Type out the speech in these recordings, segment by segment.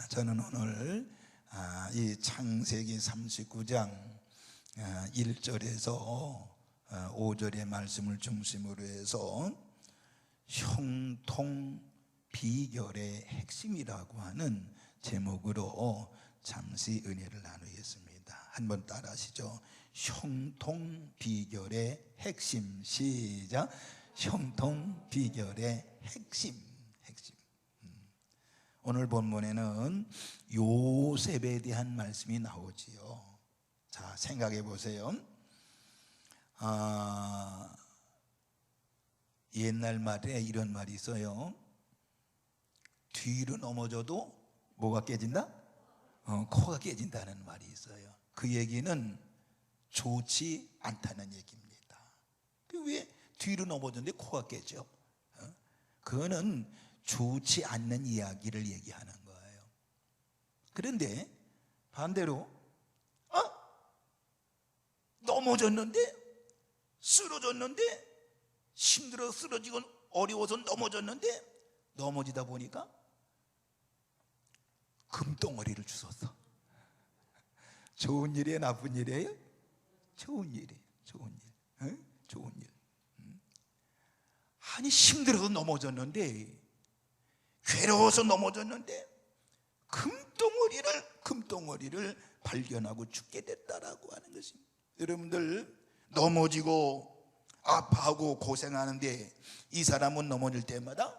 저는 오늘 이 창세기 39장 1절에서 5절의 말씀을 중심으로 해서 형통 비결의 핵심이라고 하는 제목으로 잠시 은혜를 나누겠습니다. 한번 따라 하시죠. 형통 비결의 핵심. 시작. 형통 비결의 핵심. 오늘 본문에는 요셉에 대한 말씀이 나오지요. 자, 생각해 보세요. 옛날 말에 이런 말이 있어요. 뒤로 넘어져도 뭐가 깨진다? 코가 깨진다는 말이 있어요. 그 얘기는 좋지 않다는 얘기입니다. 왜 뒤로 넘어졌는데 코가 깨져? 그거는 좋지 않는 이야기를 얘기하는 거예요. 그런데 반대로 넘어졌는데, 쓰러졌는데, 힘들어 쓰러지고 어려워서 넘어졌는데, 넘어지다 보니까 금덩어리를 주웠어. 좋은 일이에요, 나쁜 일이에요? 좋은 일이에요. 좋은 일. 좋은 일. 아니, 힘들어서 넘어졌는데, 괴로워서 넘어졌는데 금덩어리를 발견하고 죽게 됐다라고 하는 것입니다. 여러분들 넘어지고 아파하고 고생하는데 이 사람은 넘어질 때마다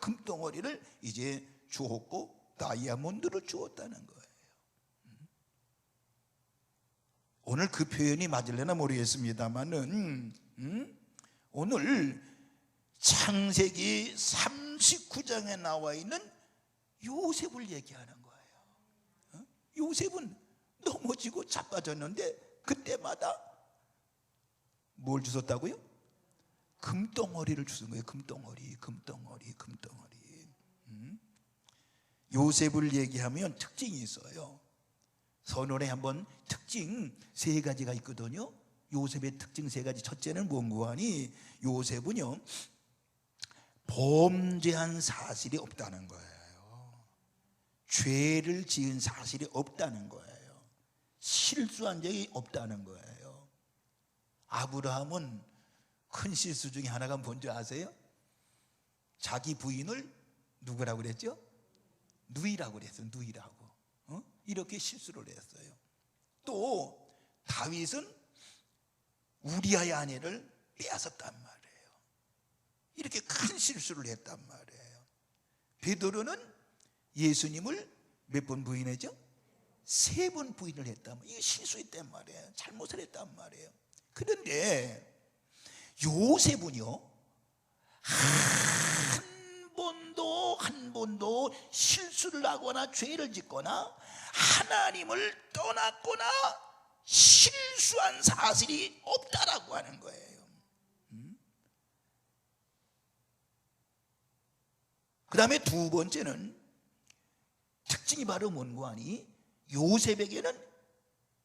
금덩어리를 이제 주었고 다이아몬드를 주었다는 거예요. 오늘 그 표현이 맞을려나 모르겠습니다만은 오늘 창세기 39장에 나와 있는 요셉을 얘기하는 거예요. 요셉은 넘어지고 자빠졌는데 그때마다 뭘 주웠다고요? 금덩어리를 주는 거예요. 금덩어리. 요셉을 얘기하면 특징이 있어요. 선언에 한번 특징 3가지가 있거든요. 요셉의 특징 3가지. 첫째는 뭔고 하니, 요셉은요 범죄한 사실이 없다는 거예요. 죄를 지은 사실이 없다는 거예요. 실수한 적이 없다는 거예요. 아브라함은 큰 실수 중에 하나가 뭔지 아세요? 자기 부인을 누구라고 그랬죠? 누이라고 그랬어요. 누이라고. 이렇게 실수를 했어요. 또 다윗은 우리아의 아내를 빼앗았단 말이에요. 이렇게 큰 실수를 했단 말이에요. 베드로는 예수님을 몇 번 부인했죠? 3번 부인을 했단 말이에요. 이게 실수했단 말이에요. 잘못을 했단 말이에요. 그런데 요셉은요 한 번도 실수를 하거나 죄를 짓거나 하나님을 떠났거나 실수한 사실이 없다라고 하는 거예요. 그 다음에 2번째는 특징이 바로 뭔고 하니, 요셉에게는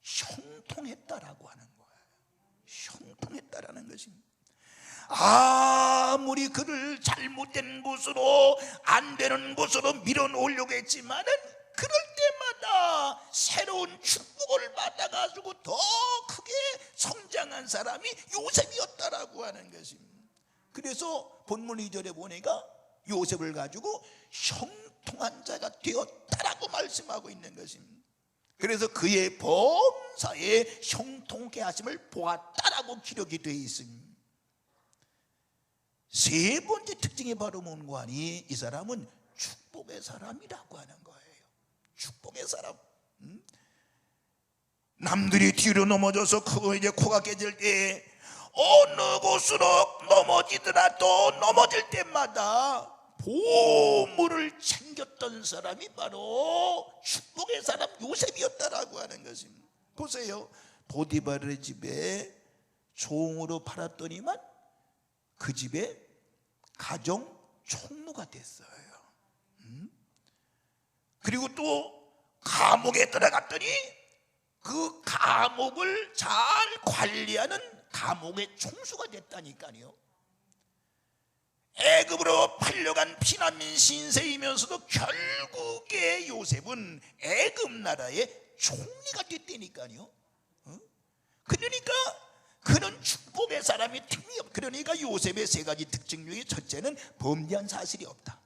형통했다라고 하는 거예요. 형통했다라는 것입니다. 아무리 그를 잘못된 곳으로, 안 되는 곳으로 밀어놓으려고 했지만은 그럴 때마다 새로운 축복을 받아가지고 더 크게 성장한 사람이 요셉이었다라고 하는 것입니다. 그래서 본문 2절에 보니까 요셉을 가지고 형통한 자가 되었다라고 말씀하고 있는 것입니다. 그래서 그의 범사에 형통케 하심을 보았다라고 기록이 되어 있습니다. 3번째 특징이 바로 뭔고 하니, 이 사람은 축복의 사람이라고 하는 거예요. 축복의 사람. 남들이 뒤로 넘어져서 이제 코가 깨질 때, 어느 곳으로 넘어지더라도 넘어질 때마다 보물을 챙겼던 사람이 바로 축복의 사람 요셉이었다라고 하는 것입니다. 보세요. 보디발의 집에 종으로 팔았더니만 그 집에 가정 총무가 됐어요. 그리고 또 감옥에 들어갔더니 그 감옥을 잘 관리하는 감옥의 총수가 됐다니까요. 애굽으로 팔려간 피난민 신세이면서도 결국에 요셉은 애굽 나라의 총리가 됐다니까요. 그러니까 그는 축복의 사람이 틈이 없. 그러니까 요셉의 세 가지 특징 중에 첫째는 범죄한 사실이 없다.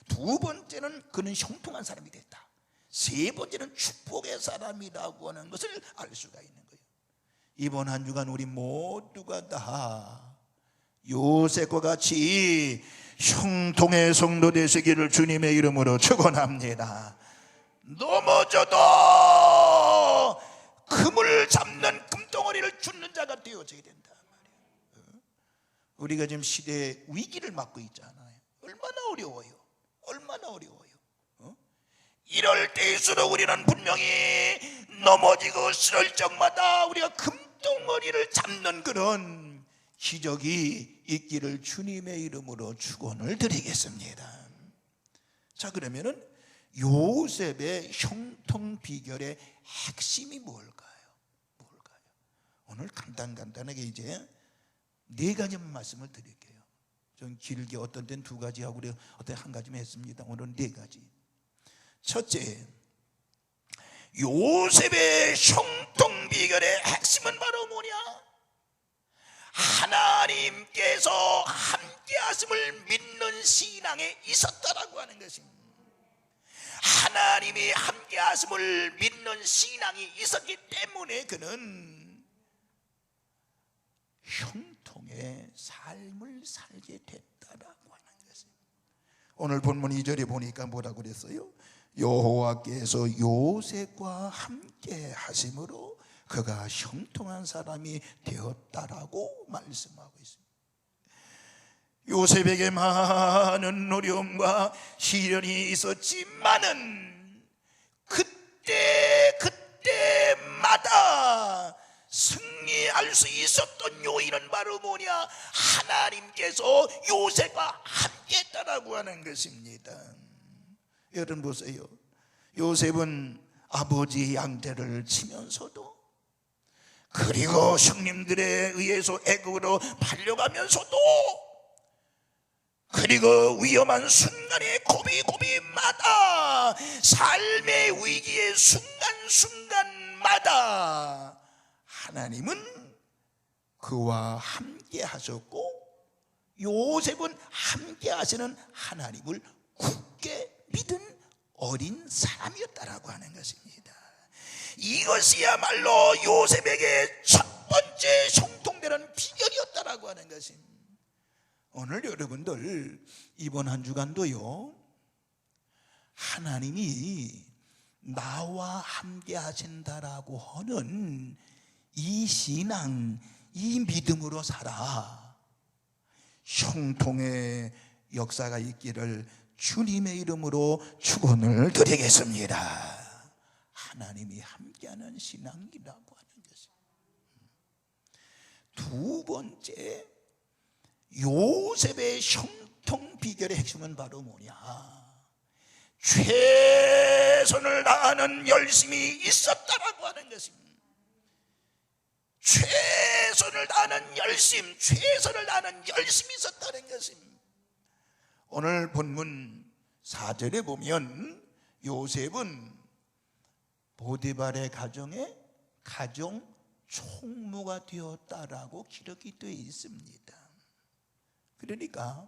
두 번째는 그는 형통한 사람이 됐다. 세 번째는 축복의 사람이라고 하는 것을 알 수가 있는 거예요. 이번 한 주간 우리 모두가 다 요셉과 같이 형통의 성도 되시기를 주님의 이름으로 축원합니다. 넘어져도 금을 잡는 금덩어리를 줍는 자가 되어져야 된다 말이에요. 우리가 지금 시대의 위기를 맞고 있잖아요. 얼마나 어려워요. 얼마나 어려워요. 이럴 때일수록 우리는 분명히 넘어지고 쓰러질 적마다 우리가 금덩어리를 잡는 그런 기적이 있기를 주님의 이름으로 축원을 드리겠습니다. 자, 그러면은 요셉의 형통 비결의 핵심이 뭘까요? 오늘 간단하게 이제 네 가지만 말씀을 드릴게요. 좀 길게 어떤 때는 두 가지 하고 어떤 때 한 가지만 했습니다. 오늘은 네 가지. 첫째, 요셉의 형통 비결의 핵심은 바로 뭐냐? 하나님께서 함께 하심을 믿는 신앙에 있었다라고 하는 것입니다. 하나님이 함께 하심을 믿는 신앙이 있었기 때문에 그는 형통의 삶을 살게 됐다라고 하는 것입니다. 오늘 본문 2절에 보니까 뭐라고 그랬어요? 여호와께서 요셉과 함께 하심으로 그가 형통한 사람이 되었다라고 말씀하고 있습니다. 요셉에게 많은 어려움과 시련이 있었지만은 그때마다 승리할 수 있었던 요인은 바로 뭐냐? 하나님께서 요셉과 함께 했다라고 하는 것입니다. 여러분 보세요. 요셉은 아버지의 양떼를 치면서도, 그리고 형님들에 의해서 애굽으로 팔려가면서도, 그리고 위험한 순간에 고비고비마다, 삶의 위기의 순간순간마다 하나님은 그와 함께 하셨고, 요셉은 함께 하시는 하나님을 굳게 믿은 어린 사람이었다라고 하는 것입니다. 이것이야말로 요셉에게 첫 번째 형통되는 비결이었다라고 하는 것입니다. 오늘 여러분들 이번 한 주간도요, 하나님이 나와 함께 하신다라고 하는 이 신앙, 이 믿음으로 살아 형통의 역사가 있기를 주님의 이름으로 축원을 드리겠습니다. 하나님이 함께하는 신앙이라고 하는 것입니다. 두 번째, 요셉의 형통 비결의 핵심은 바로 뭐냐? 최선을 다하는 열심이 있었다라고 하는 것입니다. 최선을 다하는 열심이 있었다는 것입니다. 오늘 본문 4절에 보면 요셉은 보디발의 가정에 가정 총무가 되었다라고 기록이 되어 있습니다. 그러니까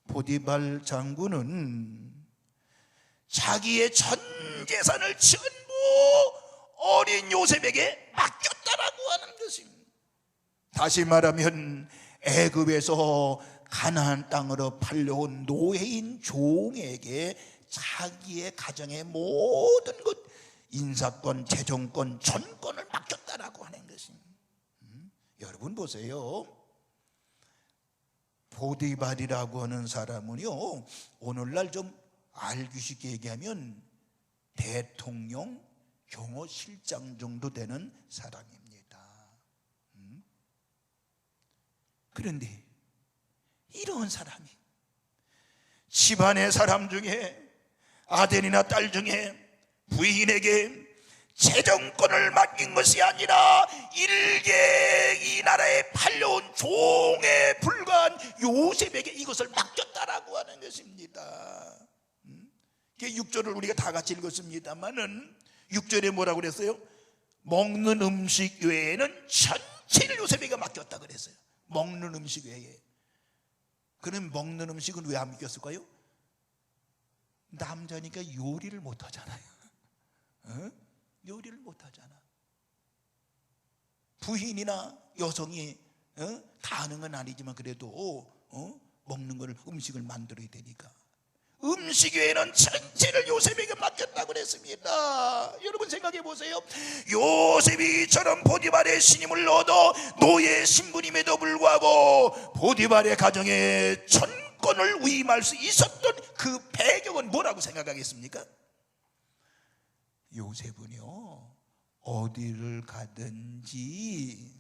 보디발 장군은 자기의 전 재산을 전부 어린 요셉에게 맡겼다라고 하는 것입니다. 다시 말하면 애굽에서 가나안 땅으로 팔려온 노예인 종에게 자기의 가정의 모든 것, 인사권, 재정권, 전권을 맡겼다라고 하는 것입니다. 여러분 보세요. 보디발이라고 하는 사람은요, 오늘날 좀 알기 쉽게 얘기하면 대통령 경호실장 정도 되는 사람입니다. 그런데 이런 사람이 집안의 사람 중에, 아들이나 딸 중에 부인에게 재정권을 맡긴 것이 아니라 일개 이 나라에 팔려온 종에 불과한 요셉에게 이것을 맡겼다라고 하는 것입니다. 6절을 우리가 다 같이 읽었습니다만은 6절에 뭐라고 그랬어요? 먹는 음식 외에는 전체를 요셉에게 맡겼다 그랬어요. 먹는 음식 외에. 그럼 먹는 음식은 왜 안 맡겼을까요? 남자니까 요리를 못 하잖아요. 요리를 못 하잖아. 부인이나 여성이 다 하는 건 아니지만 그래도 먹는 걸 음식을 만들어야 되니까 음식 외에는 전체를 요셉에게 맡겼다고 그랬습니다. 여러분 생각해 보세요. 요셉이 이처럼 보디발의 신임을 얻어 노예 신분임에도 불구하고 보디발의 가정에 전권을 위임할 수 있었던 그 배경은 뭐라고 생각하겠습니까? 요셉은요, 어디를 가든지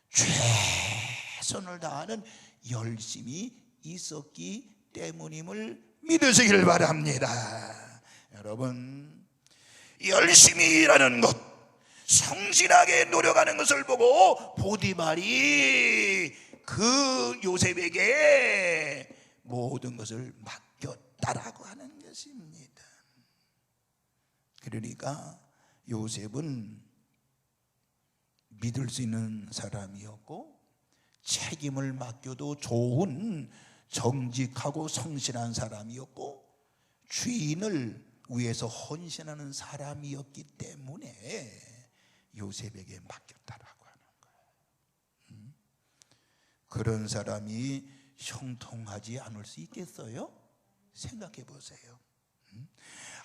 최선을 다하는 열심이 있었기 때문임을 믿으시길 바랍니다. 여러분, 열심히 일하는 것, 성실하게 노력하는 것을 보고 보디발이 그 요셉에게 모든 것을 맡겼다라고 하는 것입니다. 그러니까 요셉은 믿을 수 있는 사람이었고 책임을 맡겨도 좋은 정직하고 성실한 사람이었고 주인을 위해서 헌신하는 사람이었기 때문에 요셉에게 맡겼다라고 하는 거예요. 그런 사람이 형통하지 않을 수 있겠어요? 생각해 보세요.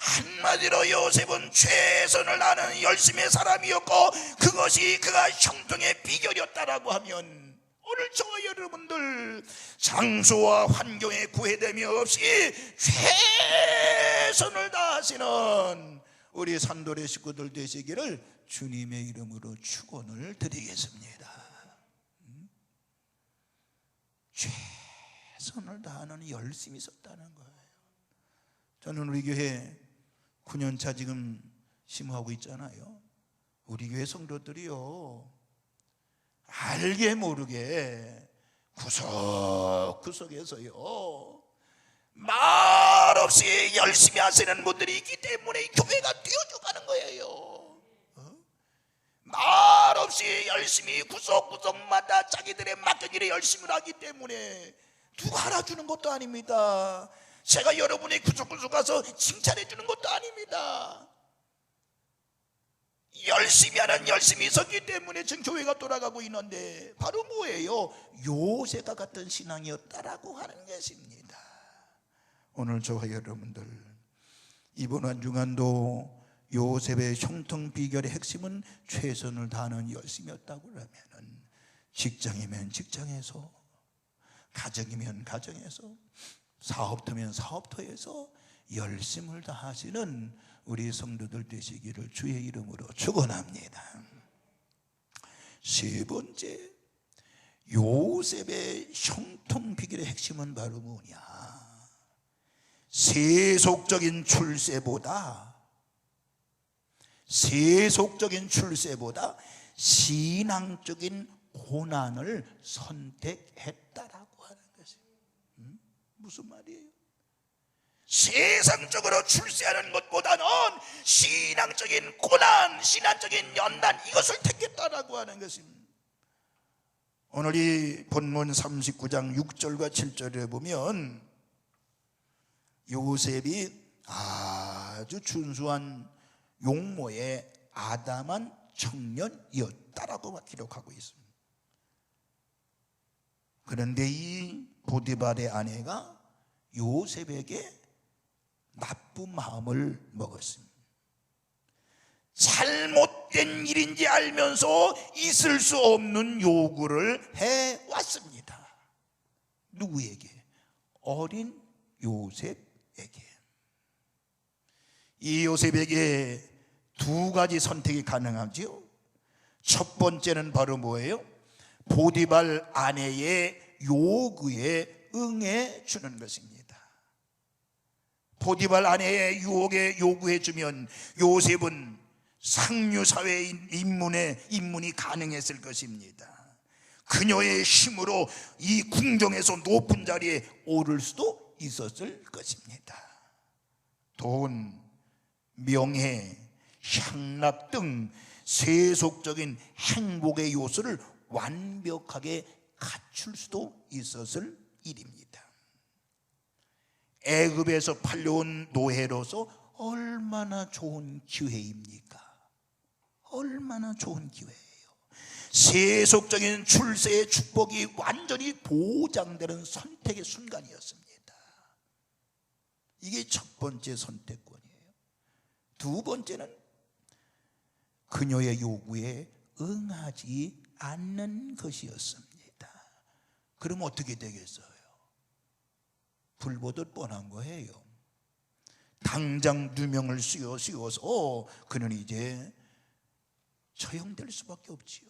한마디로 요셉은 최선을 다하는 열심의 사람이었고 그것이 그가 형통의 비결이었다라고 하면 오늘 저와 여러분들 장소와 환경에 구애됨이 없이 최선을 다하시는 우리 산돌의 식구들 되시기를 주님의 이름으로 축원을 드리겠습니다. 최선을 다하는 열심이 있었다는 거예요. 저는 우리 교회 9년차 지금 심호하고 있잖아요. 우리 교회 성도들이요, 알게 모르게 구석구석에서요 말없이 열심히 하시는 분들이 있기 때문에 교회가 뛰어져가는 거예요. 말없이 열심히 구석구석마다 자기들의 맡긴 일에 열심히 하기 때문에 누가 알아주는 것도 아닙니다. 제가 여러분의 구석구석 가서 칭찬해 주는 것도 아닙니다. 열심히 하는 열심히 있었기 때문에 지금 교회가 돌아가고 있는데 바로 뭐예요? 요셉과 같은 신앙이었다라고 하는 것입니다. 오늘 저와 여러분들 이번 한 주간도 요셉의 형통 비결의 핵심은 최선을 다하는 열심이었다고 하면은 직장이면 직장에서, 가정이면 가정에서, 사업터면 사업터에서 열심을 다하시는 우리 성도들 되시기를 주의 이름으로 축원합니다. 세 번째, 요셉의 형통 비결의 핵심은 바로 뭐냐? 세속적인 출세보다 신앙적인 고난을 선택했다라고 하는 것입니다. 무슨 말이에요? 세상적으로 출세하는 것보다는 신앙적인 고난, 신앙적인 연단, 이것을 택했다라고 하는 것입니다. 오늘 이 본문 39장 6절과 7절에 보면 요셉이 아주 준수한 용모의 아담한 청년이었다라고 기록하고 있습니다. 그런데 이 보디발의 아내가 요셉에게 나쁜 마음을 먹었습니다. 잘못된 일인지 알면서 있을 수 없는 요구를 해왔습니다. 누구에게? 어린 요셉에게. 이 요셉에게 두 가지 선택이 가능하지요. 첫 번째는 바로 뭐예요? 보디발 아내의 요구에 응해 주는 것입니다. 보디발 아내의 유혹에 요구해 주면 요셉은 상류사회의 입문이 가능했을 것입니다. 그녀의 힘으로 이 궁정에서 높은 자리에 오를 수도 있었을 것입니다. 돈, 명예, 향락 등 세속적인 행복의 요소를 완벽하게 갖출 수도 있었을 일입니다. 애굽에서 팔려온 노예로서 얼마나 좋은 기회입니까? 얼마나 좋은 기회예요. 세속적인 출세의 축복이 완전히 보장되는 선택의 순간이었습니다. 이게 첫 번째 선택권이에요. 두 번째는 그녀의 요구에 응하지 않는 것이었습니다. 그럼 어떻게 되겠어요? 불보듯 뻔한 거예요. 당장 누명을 씌워서 그는 이제 처형될 수밖에 없지요.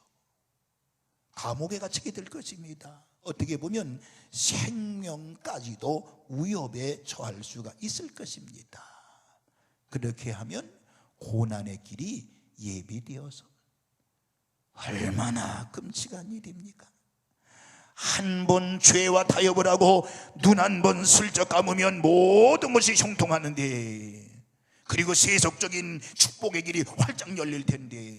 감옥에 갇히게 될 것입니다. 어떻게 보면 생명까지도 위협에 처할 수가 있을 것입니다. 그렇게 하면 고난의 길이 예비되어서 얼마나 끔찍한 일입니까? 한 번 죄와 타협을 하고 눈 한 번 슬쩍 감으면 모든 것이 형통하는데, 그리고 세속적인 축복의 길이 활짝 열릴 텐데,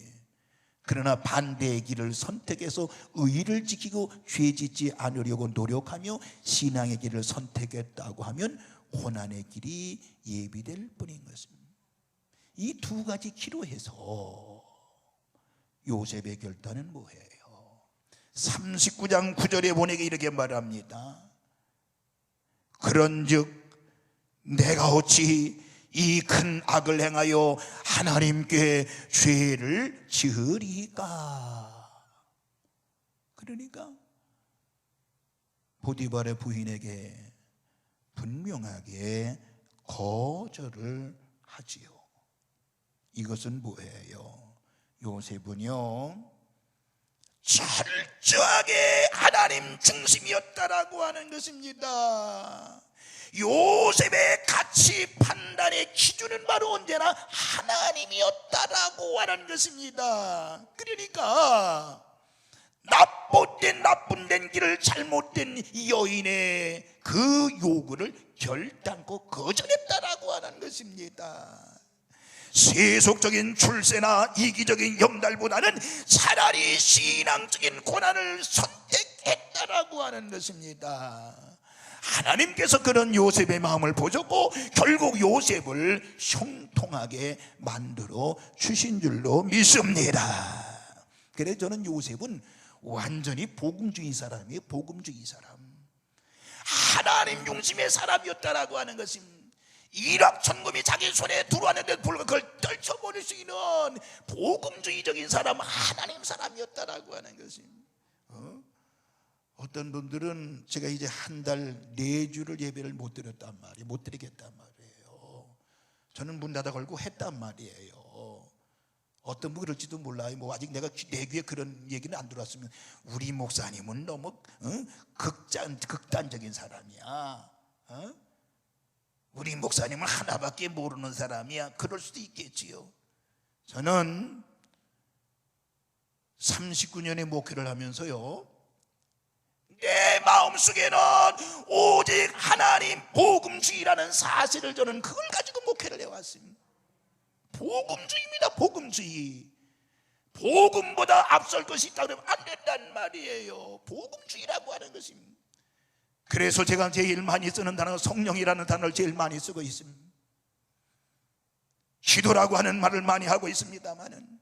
그러나 반대의 길을 선택해서 의를 지키고 죄 짓지 않으려고 노력하며 신앙의 길을 선택했다고 하면 고난의 길이 예비될 뿐인 것입니다. 이 두 가지 기로 해서 요셉의 결단은 뭐예요? 39장 9절에 보내게 이렇게 말합니다. 그런즉 내가 어찌 이 큰 악을 행하여 하나님께 죄를 지으리까? 그러니까 보디발의 부인에게 분명하게 거절을 하지요. 이것은 뭐예요? 요셉은요, 철저하게 하나님 중심이었다라고 하는 것입니다. 요셉의 가치 판단의 기준은 바로 언제나 하나님이었다라고 하는 것입니다. 그러니까 나쁜 길을 잘못된 여인의 그 요구를 결단코 거절했다라고 하는 것입니다. 세속적인 출세나 이기적인 염달보다는 차라리 신앙적인 고난을 선택했다라고 하는 것입니다. 하나님께서 그런 요셉의 마음을 보셨고 결국 요셉을 형통하게 만들어 주신 줄로 믿습니다. 그래서 저는 요셉은 완전히 복음주의 사람이에요. 복음주의 사람, 하나님 중심의 사람이었다라고 하는 것입니다. 일확천금이 자기 손에 들어왔는데 불과 그걸 떨쳐버릴 수 있는 복음주의적인 사람, 하나님 사람이었다라고 하는 것입니다. 어떤 분들은 제가 이제 한 달 4주를 예배를 못 드렸단 말이에요. 못 드리겠단 말이에요. 저는 문 닫아 걸고 했단 말이에요. 어떤 분 그럴지도 몰라요. 뭐 아직 내가 내 귀에 그런 얘기는 안 들어왔으면 우리 목사님은 너무 극단적인 사람이야. 우리 목사님은 하나밖에 모르는 사람이야. 그럴 수도 있겠지요. 저는 39년의 목회를 하면서요, 내 마음속에는 오직 하나님 복음주의라는 사실을 저는 그걸 가지고 목회를 해왔습니다. 복음주의입니다. 복음주의. 복음보다 앞설 것이 있다 그러면 안 된단 말이에요. 복음주의라고 하는 것입니다. 그래서 제가 제일 많이 쓰는 단어가 성령이라는 단어를 제일 많이 쓰고 있습니다. 기도라고 하는 말을 많이 하고 있습니다만은,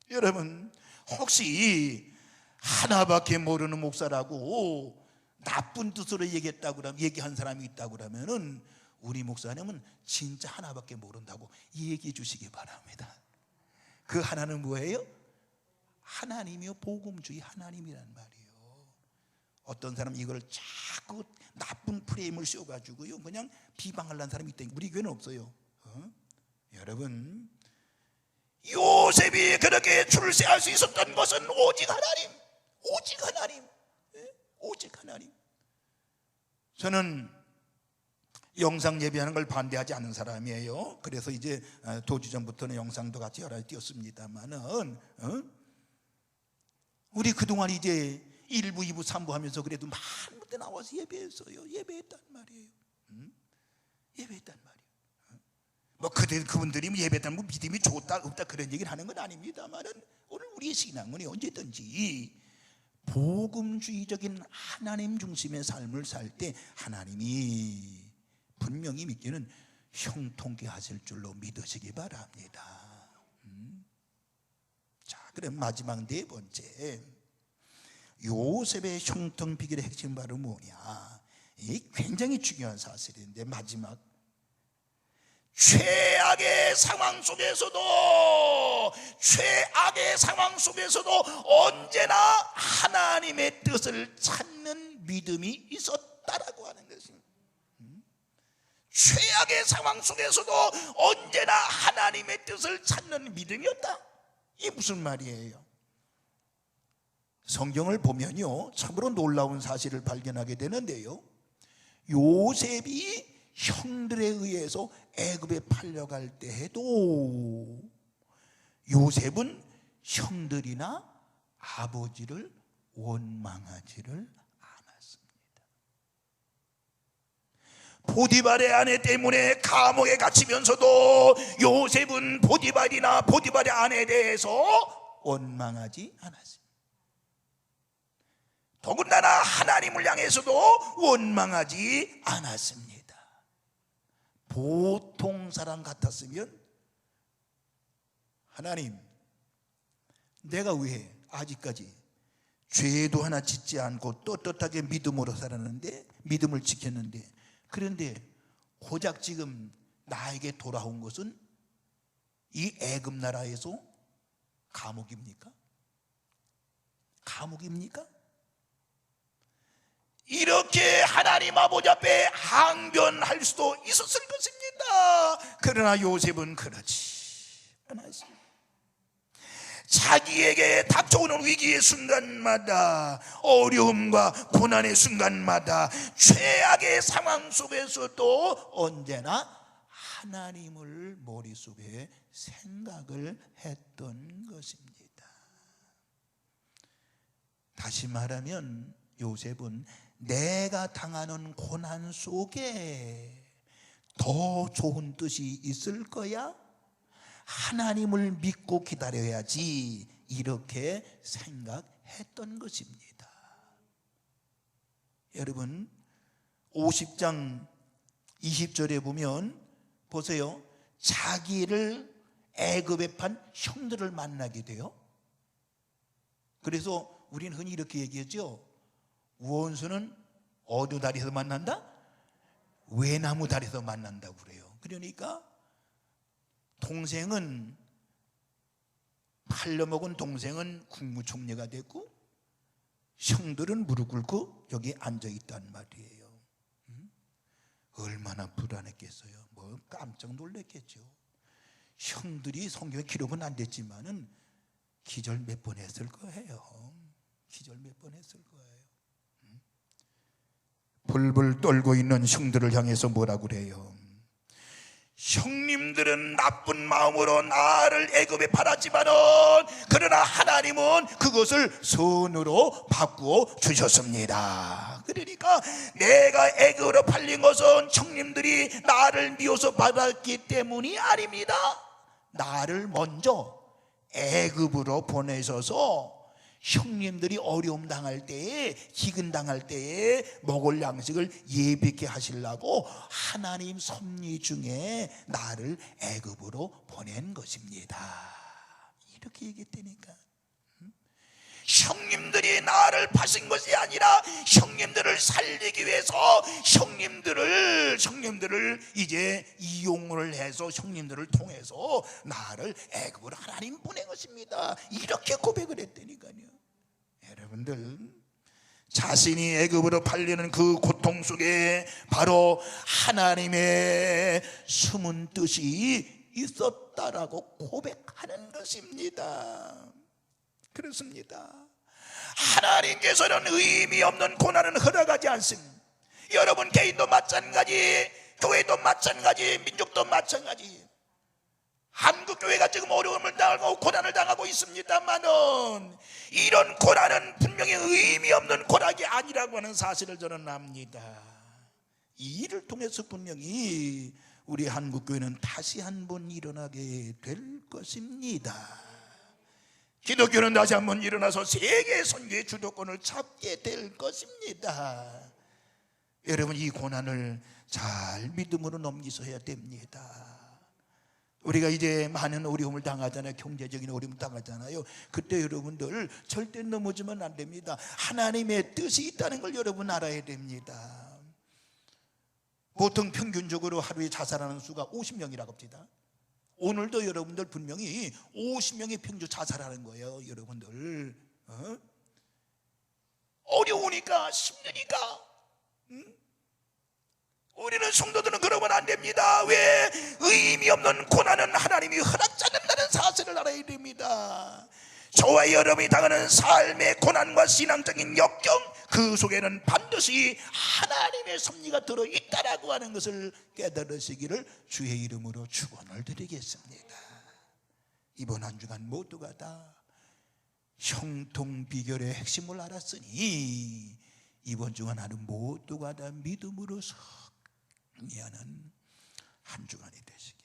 여러분 혹시 하나밖에 모르는 목사라고 나쁜 뜻으로 얘기한 사람이 있다고 그러면은 우리 목사님은 진짜 하나밖에 모른다고 얘기해 주시기 바랍니다. 그 하나는 뭐예요? 하나님이요. 복음주의 하나님이란 말이에요. 어떤 사람은 이걸 자꾸 나쁜 프레임을 씌워가지고요 그냥 비방하려는 사람이 있다. 우리 교회는 없어요. 여러분, 요셉이 그렇게 출세할 수 있었던 것은 오직 하나님, 오직 하나님, 오직 하나님. 저는 영상 예배하는 걸 반대하지 않는 사람이에요. 그래서 이제 도주전부터는 영상도 같이 여러 띄웠습니다만은 우리 그동안 이제 1부, 2부, 3부 하면서 그래도 많은 분들 나와서 예배했어요. 예배했단 말이에요. 예배했단 말이에요. 뭐 그분들이 예배했다는 뭐 믿음이 좋다 없다 그런 얘기를 하는 건 아닙니다만은 오늘 우리의 신앙은 언제든지 복음주의적인 하나님 중심의 삶을 살 때 하나님이 분명히 믿기는 형통케 하실 줄로 믿으시기 바랍니다. 자, 그럼 마지막 네 번째, 요셉의 형통 비결의 핵심 바로 뭐냐? 이 굉장히 중요한 사실인데, 마지막 최악의 상황 속에서도 언제나 하나님의 뜻을 찾는 믿음이 있었다라고 하는 것입니다. 최악의 상황 속에서도 언제나 하나님의 뜻을 찾는 믿음이었다. 이게 무슨 말이에요? 성경을 보면요, 참으로 놀라운 사실을 발견하게 되는데요, 요셉이 형들에 의해서 애굽에 팔려갈 때에도 요셉은 형들이나 아버지를 원망하지를 않았습니다. 보디발의 아내 때문에 감옥에 갇히면서도 요셉은 보디발이나 보디발의 아내에 대해서 원망하지 않았습니다. 더군다나 하나님을 향해서도 원망하지 않았습니다. 보통 사람 같았으면 하나님, 내가 왜 아직까지 죄도 하나 짓지 않고 떳떳하게 믿음으로 살았는데, 믿음을 지켰는데, 그런데 고작 지금 나에게 돌아온 것은 이 애굽 나라에서 감옥입니까? 감옥입니까? 이렇게 하나님 아버지 앞에 항변할 수도 있었을 것입니다. 그러나 요셉은 그러지 않았습니다. 자기에게 닥쳐오는 위기의 순간마다, 어려움과 고난의 순간마다, 최악의 상황 속에서도 언제나 하나님을 머릿속에 생각을 했던 것입니다. 다시 말하면 요셉은 내가 당하는 고난 속에 더 좋은 뜻이 있을 거야? 하나님을 믿고 기다려야지, 이렇게 생각했던 것입니다. 여러분, 50장 20절에 보면 보세요. 자기를 애굽에 판 형들을 만나게 돼요. 그래서 우리는 흔히 이렇게 얘기하죠. 원수는 어느 다리에서 만난다? 외나무 다리에서 만난다고 그래요. 그러니까 동생은, 팔려먹은 동생은 국무총리가 됐고 형들은 무릎 꿇고 여기 앉아있단 말이에요. 얼마나 불안했겠어요. 뭐 깜짝 놀랐겠죠. 형들이 성경에 기록은 안 됐지만은 기절 몇 번 했을 거예요. 기절 몇 번 했을 거예요. 불불 떨고 있는 형들을 향해서 뭐라고 그래요? 형님들은 나쁜 마음으로 나를 애굽에 팔았지만은 그러나 하나님은 그것을 선으로 바꾸어 주셨습니다. 그러니까 내가 애굽으로 팔린 것은 형님들이 나를 미워서 받았기 때문이 아닙니다. 나를 먼저 애굽으로 보내셔서 형님들이 어려움 당할 때에, 기근 당할 때에 먹을 양식을 예비케 하시려고 하나님 섭리 중에 나를 애굽으로 보낸 것입니다. 이렇게 얘기했다니까. 형님들이 나를 파신 것이 아니라 형님들을 살리기 위해서 형님들을 이제 이용을 해서 형님들을 통해서 나를 애굽으로 하나님 보낸 것입니다. 이렇게 고백을 했다니까요. 여러분들, 자신이 애굽으로 팔리는 그 고통 속에 바로 하나님의 숨은 뜻이 있었다라고 고백하는 것입니다. 그렇습니다. 하나님께서는 의미 없는 고난은 허락하지 않습니다. 여러분 개인도 마찬가지, 교회도 마찬가지, 민족도 마찬가지. 한국 교회가 지금 어려움을 당하고 고난을 당하고 있습니다만은 이런 고난은 분명히 의미 없는 고난이 아니라고 하는 사실을 저는 압니다. 이 일을 통해서 분명히 우리 한국 교회는 다시 한번 일어나게 될 것입니다. 기독교는 다시 한번 일어나서 세계 선교의 주도권을 잡게 될 것입니다. 여러분, 이 고난을 잘 믿음으로 넘기셔야 됩니다. 우리가 이제 많은 어려움을 당하잖아요. 경제적인 어려움을 당하잖아요. 그때 여러분들 절대 넘어지면 안 됩니다. 하나님의 뜻이 있다는 걸 여러분 알아야 됩니다. 보통 평균적으로 하루에 자살하는 수가 50명이라고 합니다. 오늘도 여러분들 분명히 50명이 평균 자살하는 거예요. 여러분들 어려우니까, 힘드니까. 우리는 성도들은 그러면 안 됩니다. 왜? 의미 없는 고난은 하나님이 허락지 않는다는 사실을 알아야 됩니다. 저와 여러분이 당하는 삶의 고난과 신앙적인 역경, 그 속에는 반드시 하나님의 섭리가 들어있다라고 하는 것을 깨달으시기를 주의 이름으로 축원을 드리겠습니다. 이번 한 주간 모두가 다 형통비결의 핵심을 알았으니 이번 주간 하는 모두가 다 믿음으로 승리하는 한 주간이 되시기